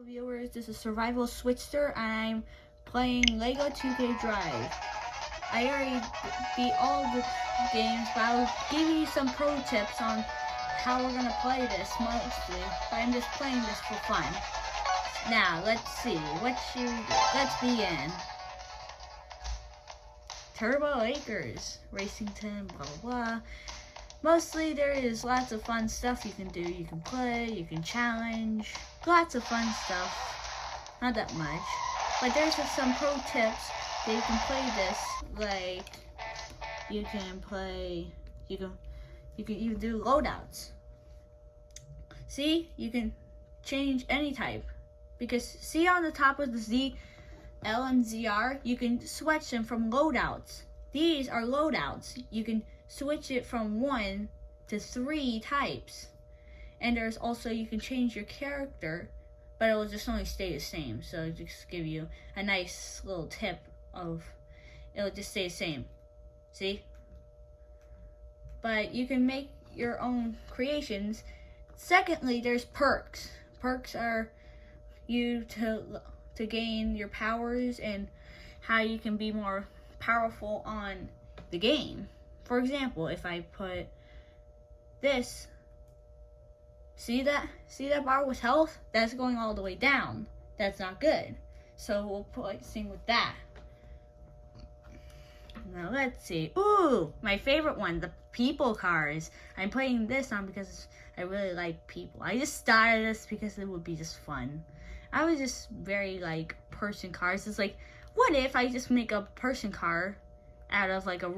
Viewers, this is Survival Switster, and I'm playing Lego 2K Drive. I already beat all the games, but I'll give you some pro tips on how we're gonna play this mostly. But I'm just playing this for fun. Now, let's see. Let's begin. Turbo Acres, Racington, blah blah blah. Mostly there is lots of fun stuff you can do. You can play, you can challenge, lots of fun stuff. Not that much. But there's just some pro tips that you can play this. Like you can even do loadouts. See, you can change any type. Because see on the top of the Z, L and ZR, you can switch them from loadouts. These are loadouts. You can switch it from 1 to 3 types. And there's also, you can change your character, but it will just only stay the same. So I'll just give you a nice little tip of, it'll just stay the same. See? But you can make your own creations. Secondly, there's perks. Perks are you to gain your powers and how you can be more powerful on the game. For example, if I put this, see that bar with health? That's going all the way down. That's not good. So we'll put same with that. Now let's see. Ooh, my favorite one, the people cars. I'm playing this on because I really like people. I just started this because it would be just fun. I was just very like person cars. It's like, what if I just make a person car out of like a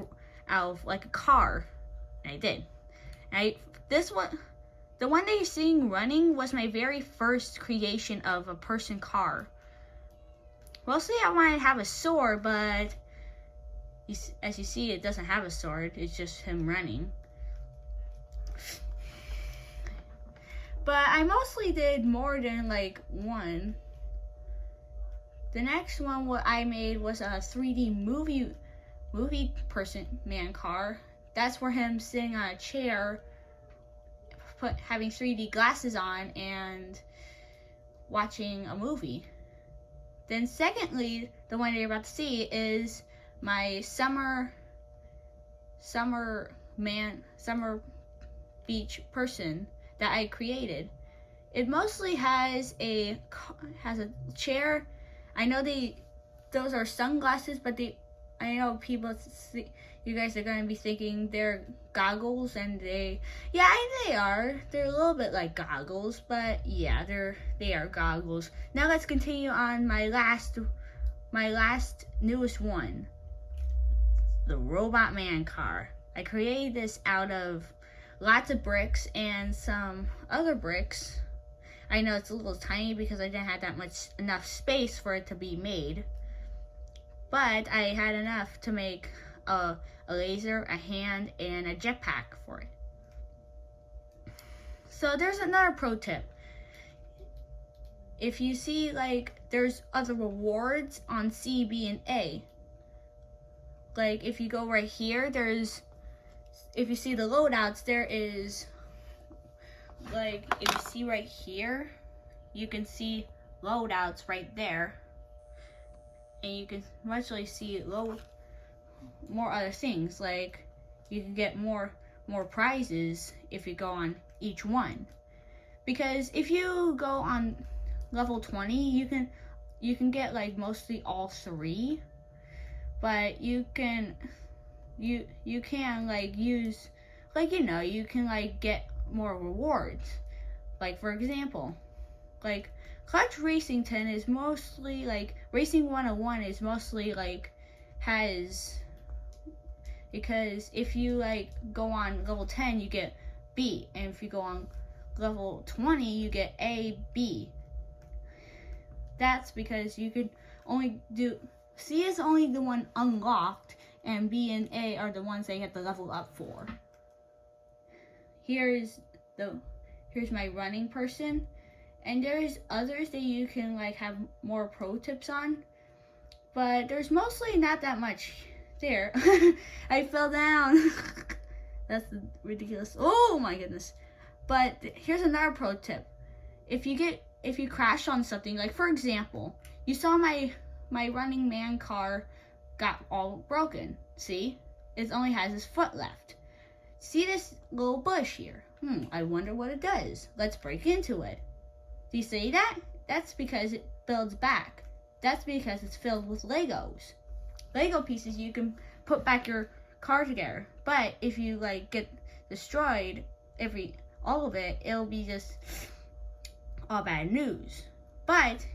car? And I did. The one that you're seeing running was my very first creation of a person car. Mostly I wanted to have a sword, but as you see, it doesn't have a sword. It's just him running. But I mostly did more than like one. The next one what I made was a 3D movie person man car. That's for him sitting on a chair, having 3D glasses on and watching a movie. Then secondly, the one that you're about to see is my summer beach person that I created. It mostly has a chair. I know those are sunglasses, but I know you guys are gonna be thinking they're goggles, and they are. They're a little bit like goggles, but yeah, they are goggles. Now let's continue on my last newest one, the Robot Man car. I created this out of lots of bricks and some other bricks. I know it's a little tiny because I didn't have enough space for it to be made. But I had enough to make a laser, a hand, and a jetpack for it. So there's another pro tip. If you see like there's other rewards on C, B, and A. Like if you go right here, if you see the loadouts, there is, like, if you see right here, you can see loadouts right there. And you can actually see more other things, like you can get more prizes if you go on each one. Because if you go on level 20, you can get like mostly all 3, but you can like use, like, you can like get more rewards. Like for example, like Clutch Racington is mostly like Racing 101 is mostly like because if you like go on level 10 you get B, and if you go on level 20 you get A, B. That's because you could only do C is only the one unlocked, and B and A are the ones that you have to level up for. Here's my running person, and there's others that you can like have more pro tips on, but there's mostly not that much there. I fell down. That's ridiculous. Oh my goodness. But here's another pro tip. If you get if you crash on something, like for example, you saw my Running Man car got all broken. See? It only has his foot left. See this little bush here? I wonder what it does. Let's break into it. Do you see that? That's because it builds back. That's because it's filled with Legos. Lego pieces you can put back your car together. But if you like get destroyed, all of it, it'll be just all bad news. But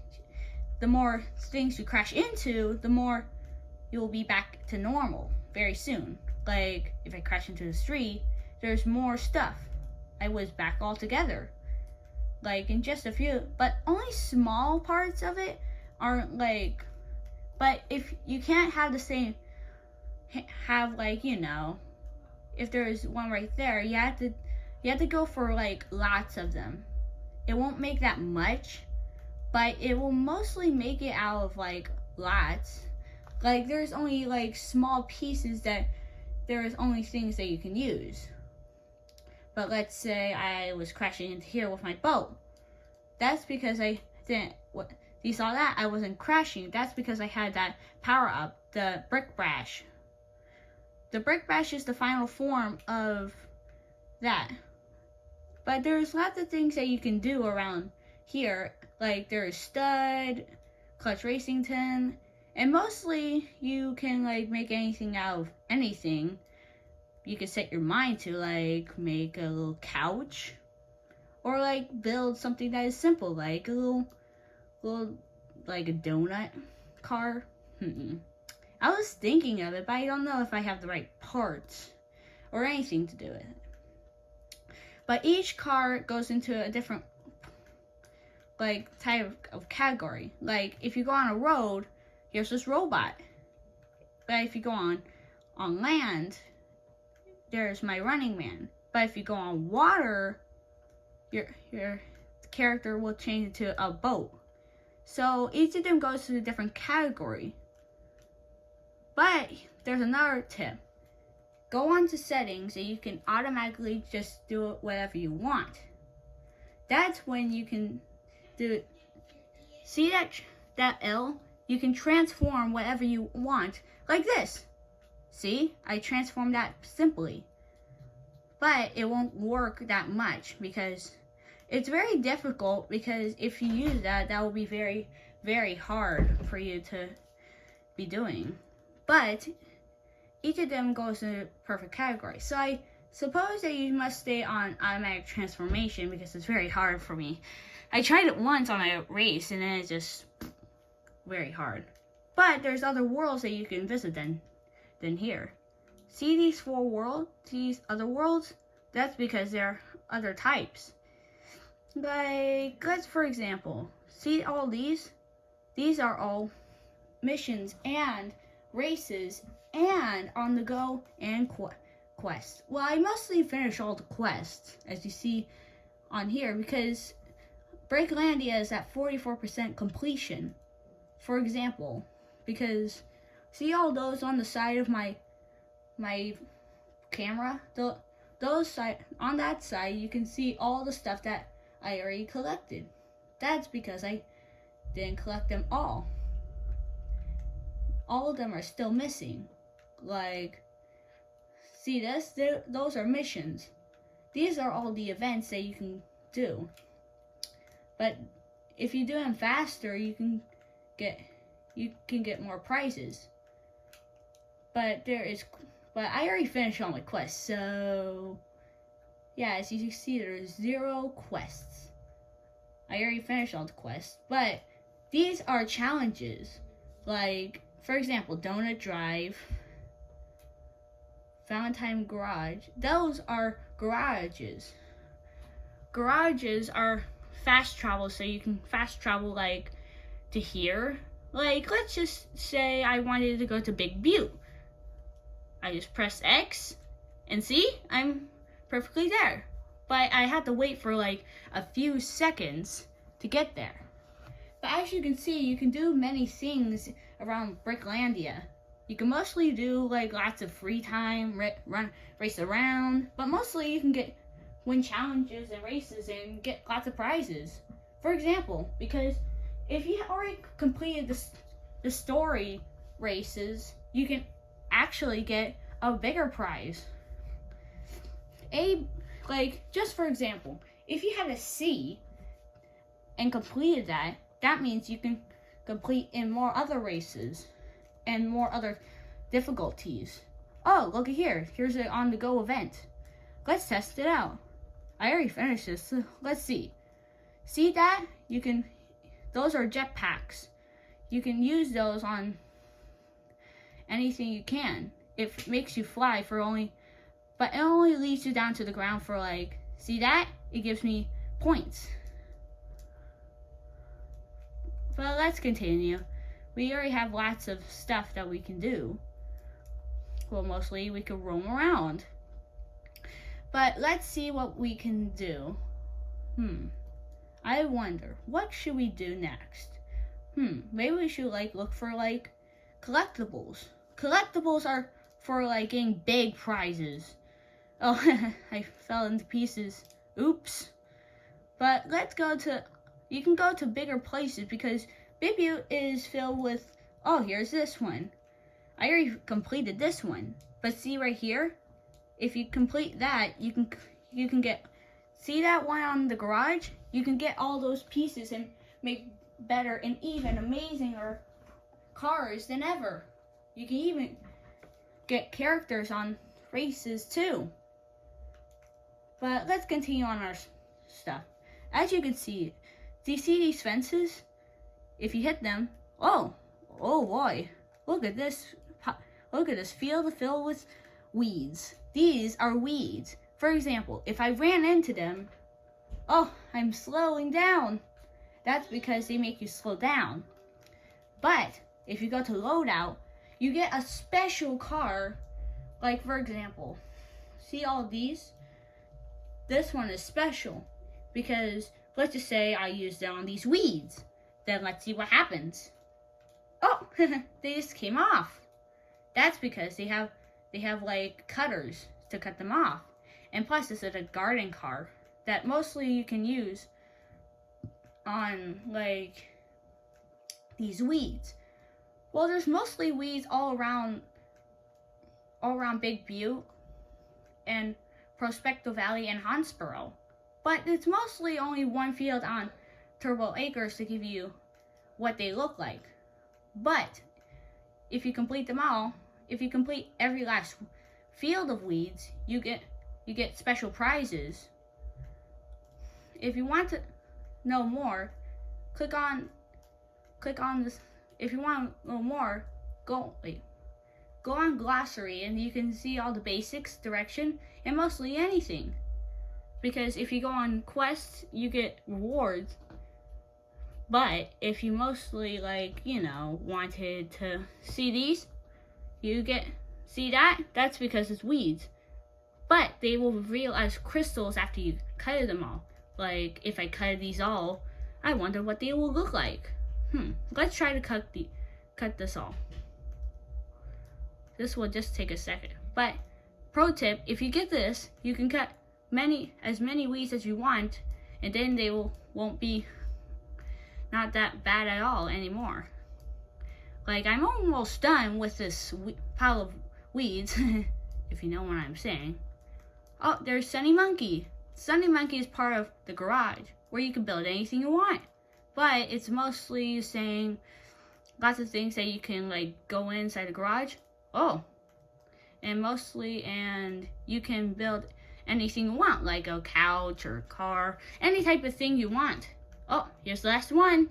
the more things you crash into, the more you'll be back to normal very soon. Like if I crash into the street, there's more stuff. I was back altogether. Like in just a few, but only small parts of it aren't like, but if you can't have the same, have like, you know, if there's one right there, you have to go for like lots of them. It won't make that much, but it will mostly make it out of like lots. Like there's only like small pieces that there's only things that you can use. But let's say I was crashing into here with my boat. That's because I didn't, you saw that? I wasn't crashing. That's because I had that power up, the Brick Bash. The Brick Bash is the final form of that. But there's lots of things that you can do around here. Like there's Stud, Clutch Racington, and mostly you can like make anything out of anything. You can set your mind to like make a little couch, or like build something that is simple, like a little like a donut car. I was thinking of it, but I don't know if I have the right parts or anything to do with it. But each car goes into a different like type of category. Like if you go on a road, here's this robot. But if you go on land, there's my Running Man. But if you go on water, your character will change into a boat. So each of them goes to a different category. But there's another tip. Go on to settings and you can automatically just do it whatever you want. That's when you can do it. See that L? You can transform whatever you want, like this. See, I transformed that simply. But it won't work that much because it's very difficult, because if you use that will be very, very hard for you to be doing. But each of them goes in a perfect category. So I suppose that you must stay on automatic transformation because it's very hard for me. I tried it once on a race and then it's just very hard. But there's other worlds that you can visit than here. See these 4 worlds? These other worlds? That's because they're other types. Like, let's for example, see all these? These are all missions and races and on the go and quests. Well, I mostly finish all the quests, as you see on here, because Breaklandia is at 44% completion. For example, because see all those on the side of my camera? Those side, on that side, you can see all the stuff that I already collected. That's because I didn't collect them all. All of them are still missing. Like, see this? Those are missions. These are all the events that you can do. But if you do them faster, you can get more prizes. But I already finished all my quests, so yeah, as you can see, there's 0 quests. I already finished all the quests, but these are challenges. Like, for example, Donut Drive, Valentine Garage. Those are garages. Garages are fast travel, so you can fast travel like to here. Like, let's just say I wanted to go to Big Butte. I just press X, and see, I'm perfectly there. But I had to wait for like a few seconds to get there. But as you can see, you can do many things around Breaklandia. You can mostly do like lots of free time, race around, but mostly you can win challenges and races and get lots of prizes. For example, because if you already completed the story races, you can actually get a bigger prize. Just for example, if you had a C and completed that, that means you can complete in more other races and more other difficulties. Oh, look at here. Here's an on-the-go event. Let's test it out. I already finished this, so let's see. See that? Those are jetpacks. You can use those on anything you can. It makes you fly but it only leads you down to the ground for see that? It gives me points. But let's continue. We already have lots of stuff that we can do. Well, mostly we can roam around. But let's see what we can do. I wonder, what should we do next? Maybe we should look for collectibles. Collectibles are for getting big prizes. Oh, I fell into pieces. Oops. But you can go to bigger places because Big Butte is filled with, oh, here's this one. I already completed this one. But see right here? If you complete that, you can get, see that one on the garage? You can get all those pieces and make better and even amazinger cars than ever. You can even get characters on races too. But let's continue on our stuff. As you can see, do you see these fences? If you hit them, oh boy, look at this field filled with weeds. These are weeds. For example, if I ran into them, oh, I'm slowing down. That's because they make you slow down. But if you go to loadout, you get a special car. Like for example, see all of these? This one is special because let's just say I used it on these weeds. Then let's see what happens. Oh, they just came off. That's because they have cutters to cut them off. And plus this is a garden car that mostly you can use on these weeds. Well, there's mostly weeds all around Big Butte and Prospecto Valley and Hansboro. But it's mostly only one field on Turbo Acres to give you what they look like. But if you complete them all, if you complete every last field of weeds, you get special prizes. If you want to know more, click on this. If you want to know more, go on glossary and you can see all the basics, direction, and mostly anything. Because if you go on quests, you get rewards. But if you mostly wanted to see these, see that? That's because it's weeds. But they will reveal as crystals after you cut them all. Like if I cut these all, I wonder what they will look like. Let's try to cut this all. This will just take a second. But pro tip, if you get this, you can cut as many weeds as you want, and then they won't be not that bad at all anymore. I'm almost done with this pile of weeds, if you know what I'm saying. Oh, there's Sunny Monkey. Sunny Monkey is part of the garage, where you can build anything you want. But it's mostly saying lots of things that you can go inside the garage. Oh, and you can build anything you want, like a couch or a car, any type of thing you want. Oh, here's the last one.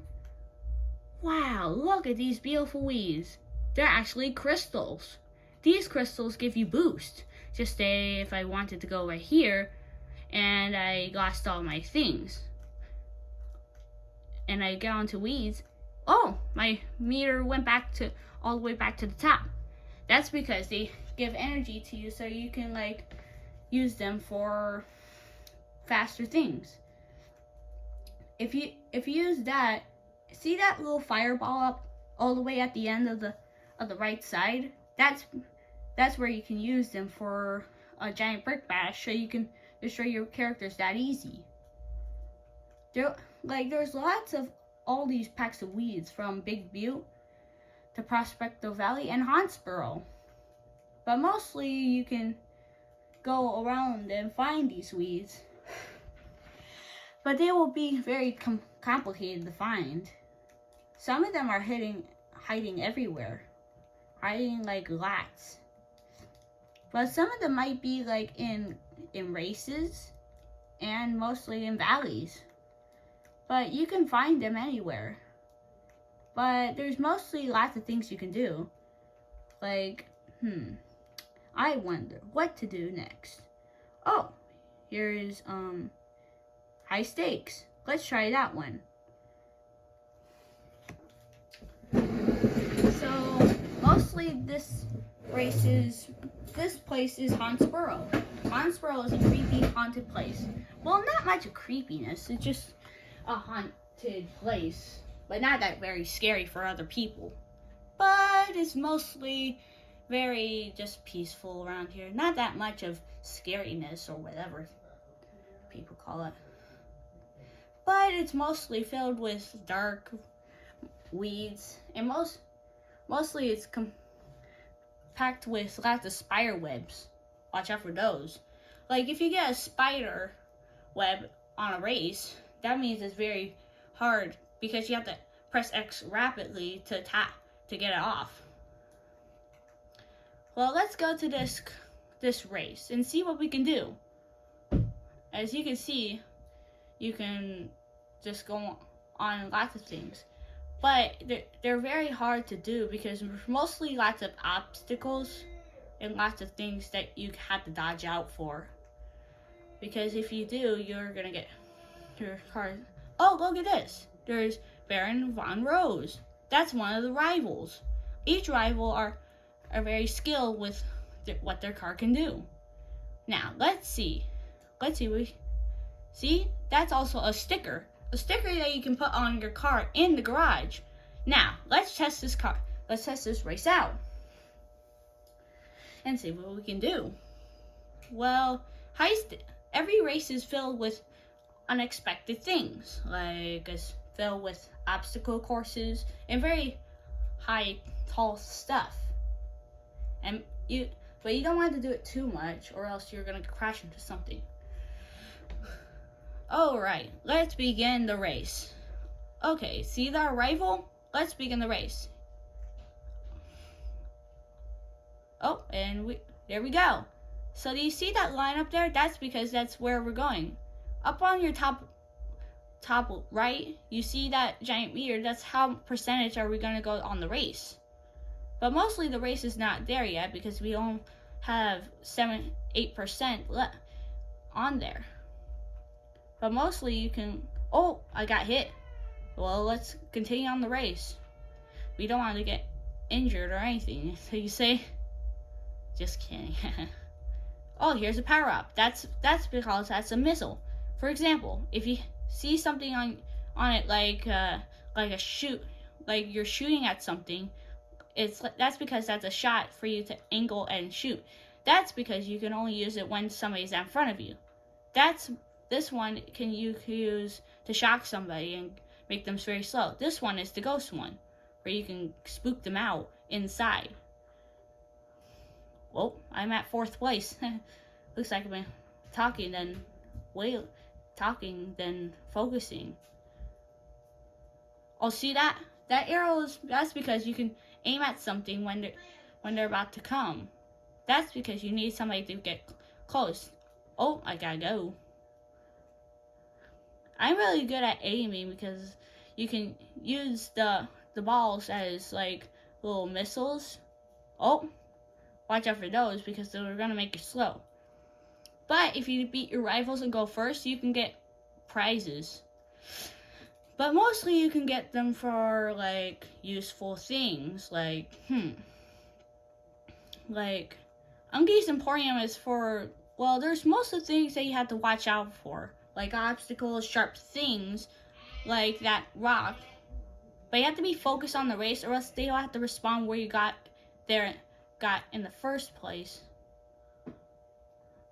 Wow, look at these beautiful weeds. They're actually crystals. These crystals give you boost. Just say if I wanted to go right here and I lost all my things and I get onto weeds, oh, my meter went all the way back to the top. That's because they give energy to you so you can use them for faster things. If you use that, see that little fireball up all the way at the end of the right side? That's where you can use them for a giant brick bash, so you can destroy your characters that easy. like there's lots of all these packs of weeds from Big Butte to Prospector Valley and Hansboro. But mostly you can go around and find these weeds. But they will be very complicated to find. Some of them are hiding everywhere. Hiding like lots. But some of them might be like in races and mostly in valleys. But you can find them anywhere. But there's mostly lots of things you can do. Like, I wonder what to do next. Oh, here is high stakes. Let's try that one. So mostly this place is Hansboro. Hansboro is a creepy haunted place. Well, not much of creepiness, it's just a haunted place. But not that very scary for other people. But it's mostly very just peaceful around here. Not that much of scariness or whatever people call it. But it's mostly filled with dark weeds. And mostly it's packed with lots of spider webs. Watch out for those. Like if you get a spider web on a race, that means it's very hard because you have to press X rapidly to get it off. Well, let's go to this race and see what we can do. As you can see, you can just go on lots of things. But they're very hard to do because mostly lots of obstacles and lots of things that you have to dodge out for. Because if you do, you're gonna get your car. Oh, look at this. There's Baron Von Rose. That's one of the rivals. Each rival are very skilled with what their car can do. Now, let's see. See? That's also a sticker. A sticker that you can put on your car in the garage. Now, let's test this car. Let's test this race out. And see what we can do. Well, every race is filled with unexpected things. Like it's filled with obstacle courses and very high, tall stuff. But you don't want to do it too much or else you're going to crash into something. Alright, let's begin the race. Okay, see our rival? Let's begin the race. Oh, and there we go. So do you see that line up there? That's because that's where we're going. Up on your top right, you see that giant meter. That's how percentage are we going to go on the race. But mostly the race is not there yet because we only have 8% left on there. But mostly you can... Oh, I got hit. Well, let's continue on the race. We don't want to get injured or anything. So you say... Just kidding. Oh, here's a power-up. That's because that's a missile. For example, if you see something on it like a shoot, like you're shooting at something, that's because that's a shot for you to angle and shoot. That's because you can only use it when somebody's in front of you. This one you can use to shock somebody and make them very slow. This one is the ghost one, where you can spook them out inside. Well, I'm at 4th place. Looks like I've been talking then focusing. Oh, see that? That arrow that's because you can aim at something when they're about to come. That's because you need somebody to get close. Oh, I gotta go. I'm really good at aiming because you can use the balls as like little missiles. Oh, watch out for those because they're gonna make you slow. But if you beat your rivals and go first, you can get prizes. But mostly you can get them for like useful things like like Unky's Emporium is for, well, there's most of the things that you have to watch out for. Like obstacles, sharp things, like that rock. But you have to be focused on the race or else they'll have to respond where you got in the first place.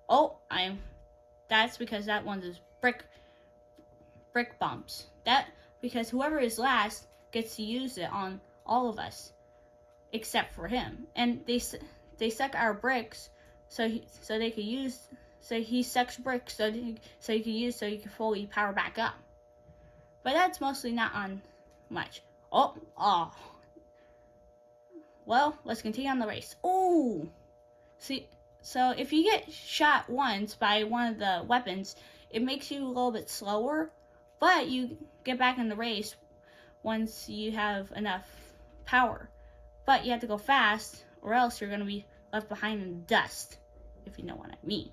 Oh, that's because that one's is brick bumps. Because whoever is last gets to use it on all of us, except for him. And they suck our bricks, so they could use. So he sucks bricks, so you can fully power back up. But that's mostly not on much. Oh. Well, let's continue on the race. Oh, see. So if you get shot once by one of the weapons, it makes you a little bit slower, but you get back in the race once you have enough power. But you have to go fast, or else you're going to be left behind in the dust, if you know what I mean.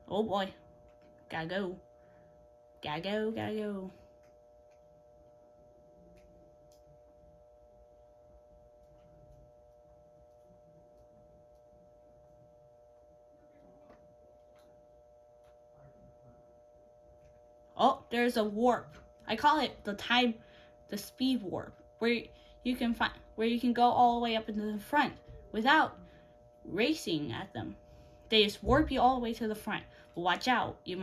Oh boy. Gotta go. Oh, there's a warp. I call it the speed warp, where you can go all the way up into the front without racing at them. They just warp you all the way to the front. But watch out, you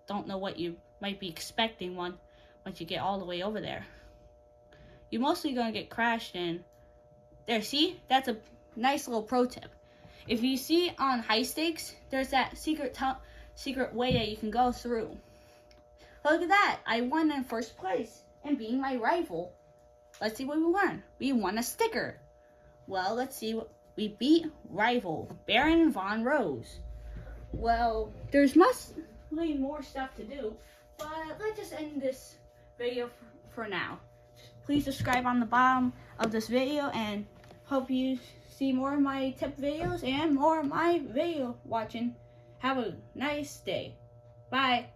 don't know what you might be expecting once you get all the way over there. You're mostly gonna get crashed in. There, see? That's a nice little pro tip. If you see on high stakes, there's that secret way that you can go through. Look at that! I won in first place and beating my rival. Let's see what we won. We won a sticker. Well, let's see what we beat. Rival Baron Von Rose. Well, there's mostly more stuff to do, but let's just end this video for now. Please subscribe on the bottom of this video, and hope you see more of my tip videos and more of my video watching. Have a nice day. Bye.